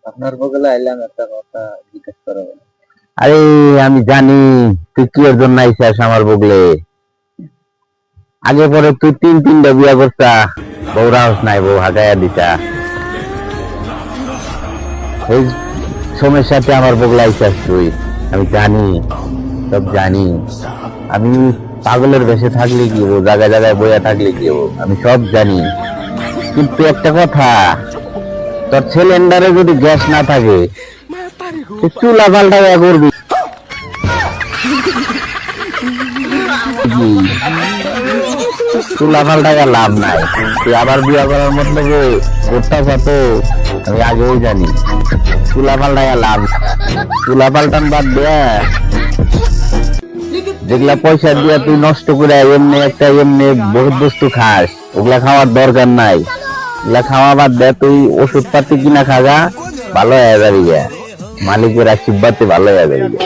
আপনার বগলে আইলাম একটা কথা জিজ্ঞেস করা। আরে আমি জানি তুই কি এর জন্য আইসাস আমার বগলে। আগে পরে তুই তিনটা বিয়া করছা, বউরা হস নাই, বউ হাগাইয়া দিতা। এই সমস্যাতে আমার বগলে আইসাস তুই। আমি জানি, সব জানি। আমি পাগলের বেশে থাকলে কি হবো, জায়গায় জায়গায় বইয়া থাকলে কি হবো, আমি সব জানি। কিন্তু একটা কথা, তোর সিলিন্ডারে যদি গ্যাস না থাকে তুই চুলা পাল্টা করবি। চুলা পাল্টা লাভ নাই। তুই আবার বিয়া করার মতলবে করতে কত আমি আগেই জানি। চুলা পাল্টা লাভ, চুলা পাল্টান বাদ দেয়া যেগুলা পয়সা দিয়া তুই নষ্ট করে এমনি বহুত বস্তু খাস, ওগুলা খাওয়ার দরকার নাই। ওগুলা খাওয়া বাদ দে, তুই ওষুধ পাতি কিনা খাগা, ভালো হয়ে যাবি। মালিকের আশীর্বাদে ভালো হয়ে যাবি।